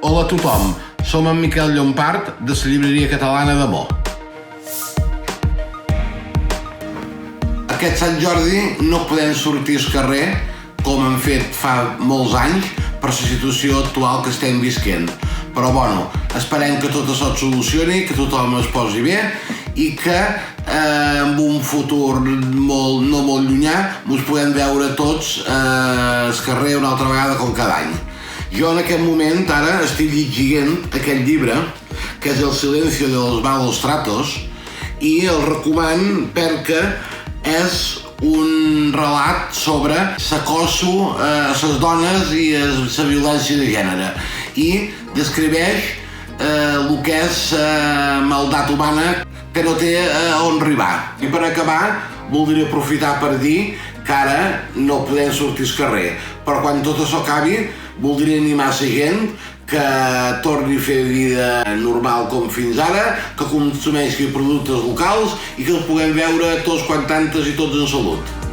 Hola a tothom, som en Miquel Llompart, de la Llibreria Catalana de Mo. Aquest Sant Jordi no podem sortir al carrer, com hem fet fa molts anys, per la situació actual que estem visquent. Però, bueno, esperem que tot això es solucioni, que tothom es posi bé i que en un futur no molt llunyà ens podem veure tots al carrer una altra vegada com cada any. Jo en aquest moment ara estic llegint aquest llibre, que és El silencio de los malos tratos, i el recoman perquè és un relat sobre l'acoso a les dones i la violència de gènere, i descriveix el que és maldat humana que no té on arribar. I per acabar, voldria aprofitar per dir que ara no podem sortir al carrer, però quan tot això acabi, voldria animar la gent que torni a fer vida normal com fins ara, que consumeixi productes locals i que els puguem veure tots quan tantes i tots en salut.